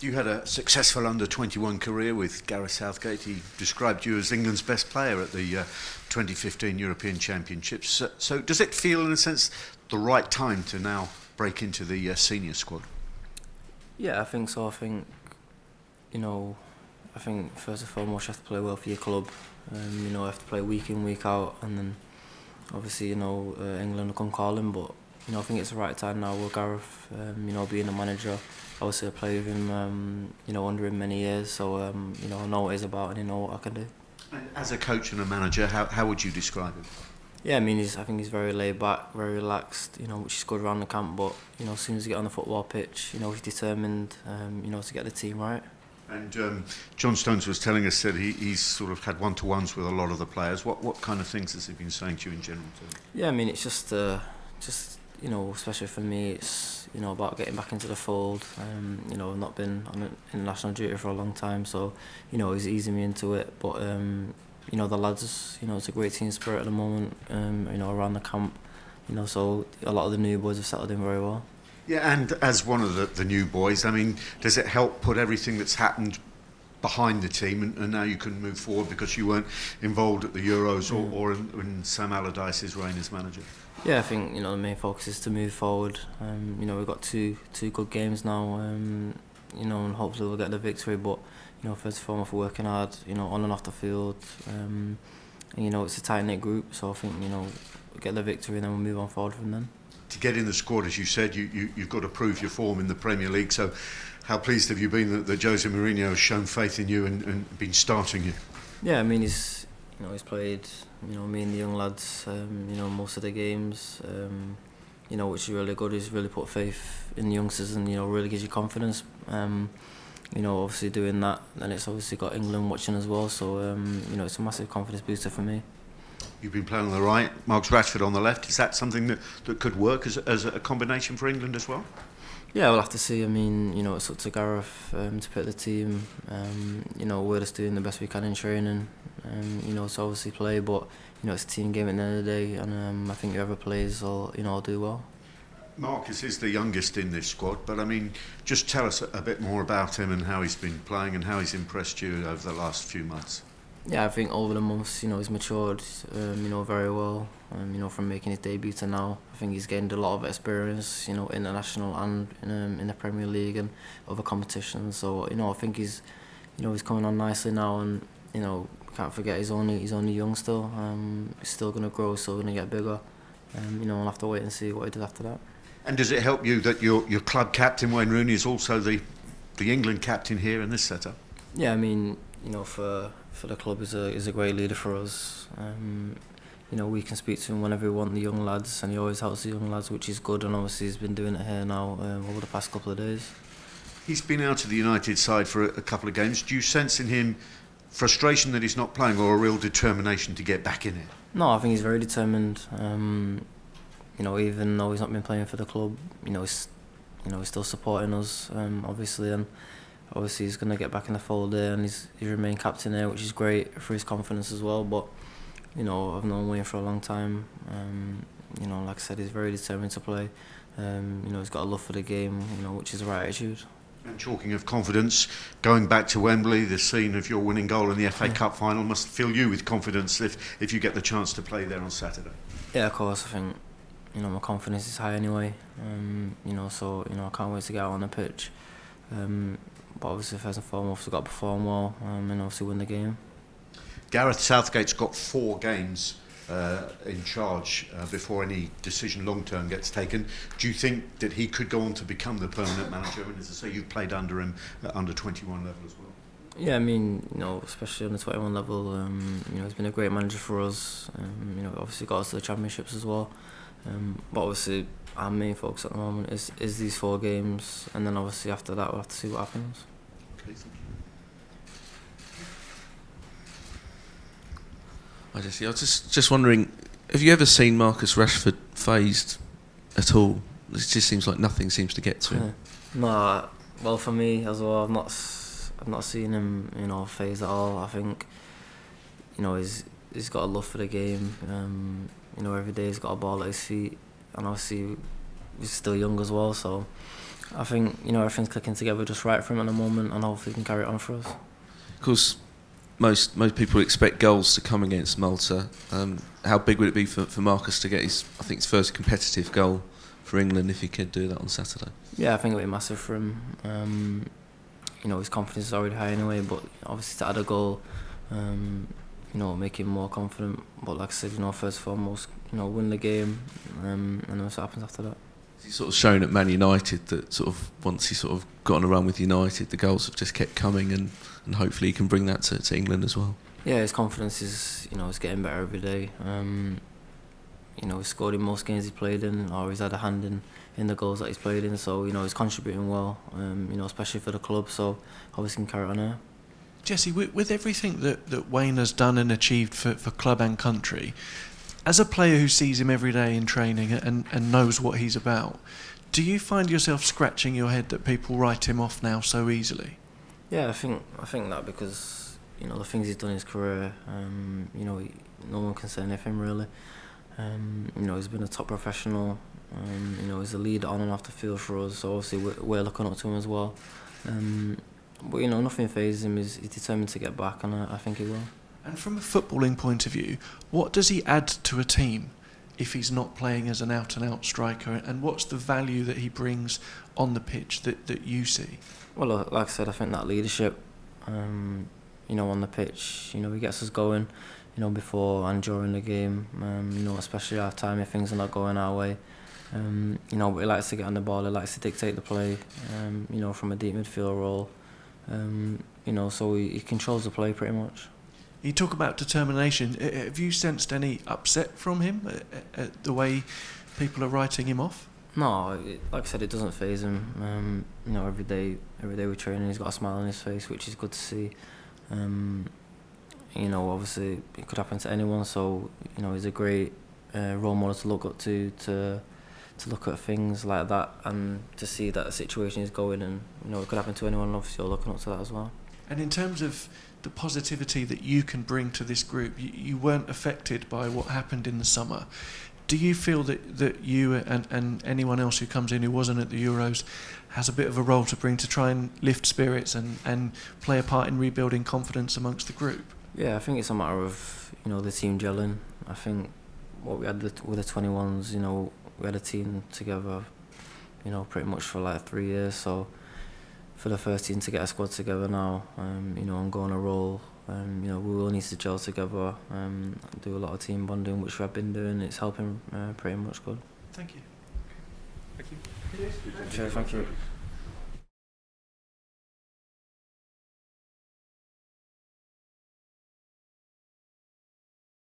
You had a successful under-21 career with Gareth Southgate. He described you as England's best player at the 2015 European Championships. So does it feel, in a sense, the right time to now break into the senior squad? Yeah, I think so. I think, first and foremost you have to play well for your club. You have to play week in, week out, and then obviously, England will come calling, but I think it's the right time now with Gareth, being a manager. Obviously I played with him, under him many years, so, I know what he's about and I know what I can do. As a coach and a manager, how would you describe him? Yeah, I think he's very laid back, very relaxed, which is good around the camp, but, as soon as you get on the football pitch, he's determined, to get the team right. And John Stones was telling us that he's sort of had one-to-ones with a lot of the players. What kind of things has he been saying to you in general? Yeah, it's just especially for me, it's about getting back into the fold. I've not been on international duty for a long time, so he's easing me into it. But the lads, it's a great team spirit at the moment. Around the camp, so a lot of the new boys have settled in very well. Yeah, and as one of the new boys, does it help put everything that's happened behind the team and now you can move forward because you weren't involved at the Euros or in Sam Allardyce's reign as manager? Yeah, I think the main focus is to move forward. We've got two good games now, and hopefully we'll get the victory. But first and foremost, we're working hard, on and off the field. And, it's a tight knit group, so I think we'll get the victory and then we'll move on forward from then. To get in the squad, as you said, you've got to prove your form in the Premier League. So, how pleased have you been that Jose Mourinho has shown faith in you and been starting you? Yeah, he's played, me and the young lads, most of the games, which is really good. He's really put faith in the youngsters and, really gives you confidence. Obviously doing that, and it's obviously got England watching as well, so, it's a massive confidence booster for me. You've been playing on the right, Marcus Rashford on the left. Is that something that could work as a combination for England as well? Yeah, we'll have to see. It's up to Gareth to pick the team. We're just doing the best we can in training. To obviously play, but it's a team game at the end of the day, and I think whoever plays will do well. Marcus is the youngest in this squad, but just tell us a bit more about him and how he's been playing and how he's impressed you over the last few months. Yeah, I think over the months, he's matured, very well. From making his debut to now, I think he's gained a lot of experience, international and in the Premier League and other competitions. So, I think he's coming on nicely now, and can't forget he's only young still. He's still going to grow, still going to get bigger. We'll have to wait and see what he does after that. And does it help you that your club captain Wayne Rooney is also the England captain here in this setup? Yeah, for the club, he's a great leader for us. We can speak to him whenever we want, the young lads, and he always helps the young lads, which is good. And obviously he's been doing it here now over the past couple of days. He's been out of the United side for a couple of games. Do you sense in him frustration that he's not playing, or a real determination to get back in it? No, I think he's very determined. Even though he's not been playing for the club, he's still supporting us, obviously, and obviously he's going to get back in the fold there, and he's remained captain there, which is great for his confidence as well. But I've known Wayne for a long time. Like I said, he's very determined to play. He's got a love for the game, which is the right attitude. And talking of confidence, going back to Wembley, the scene of your winning goal in the FA Cup final must fill you with confidence if you get the chance to play there on Saturday. Yeah, of course. I think my confidence is high anyway. So I can't wait to get out on the pitch. But obviously, first and foremost, we've got to perform well and obviously win the game. Gareth Southgate's got 4 games in charge before any decision long-term gets taken. Do you think that he could go on to become the permanent manager? And as I say, you've played under him at under 21 level as well. Yeah, especially on the 21 level, he's been a great manager for us. Obviously got us to the championships as well. But obviously, our main focus at the moment is these 4 games, and then obviously after that we'll have to see what happens. Okay, thank you. I was just wondering, have you ever seen Marcus Rashford phased at all? It just seems like nothing seems to get to him. No, well for me as well, I've not seen him, phased at all. I think, he's got a love for the game. Every day he's got a ball at his feet, and obviously he's still young as well. So I think everything's clicking together just right for him at the moment, and hopefully he can carry it on for us. Of course, most people expect goals to come against Malta. How big would it be for Marcus to get his first competitive goal for England if he could do that on Saturday? Yeah, I think it would be massive for him. His confidence is already high anyway, but obviously to add a goal, make him more confident. But like I said, first and foremost, win the game, and then what happens after that. He's sort of shown at Man United that sort of once he sort of got on a run with United, the goals have just kept coming, and hopefully he can bring that to England as well. Yeah, his confidence is is getting better every day. He's scored in most games he's played in, or he's had a hand in the goals that he's played in. So he's contributing well. Especially for the club. So obviously can carry it on there. Jesse, with everything that Wayne has done and achieved for club and country, as a player who sees him every day in training and knows what he's about, do you find yourself scratching your head that people write him off now so easily? Yeah, I think that because the things he's done in his career, no one can say anything really. He's been a top professional. He's a leader on and off the field for us. So obviously we're looking up to him as well. But nothing phases him. He's determined to get back, and I think he will. And from a footballing point of view, what does he add to a team if he's not playing as an out-and-out striker? And what's the value that he brings on the pitch that you see? Well, like I said, I think that leadership, on the pitch, he gets us going, before and during the game, especially our time if things are not going our way. But he likes to get on the ball, he likes to dictate the play, from a deep midfield role. So he controls the play pretty much. You talk about determination. Have you sensed any upset from him at the way people are writing him off? No, like I said, it doesn't faze him. Every day we train, he's got a smile on his face, which is good to see. Obviously it could happen to anyone, so he's a great role model to look up to look at things like that and to see that a situation is going, and it could happen to anyone, and obviously you're looking up to that as well. And in terms of the positivity that you can bring to this group, you weren't affected by what happened in the summer. Do you feel that you and anyone else who comes in who wasn't at the Euros has a bit of a role to bring to try and lift spirits and play a part in rebuilding confidence amongst the group? Yeah, I think it's a matter of the team gelling. I think what we had with the 21s, we had a team together, pretty much for like 3 years. So for the first team to get a squad together now, and go on a roll, we all need to gel together, do a lot of team bonding, which we have been doing. It's helping pretty much good. Thank you. Sure, thank you.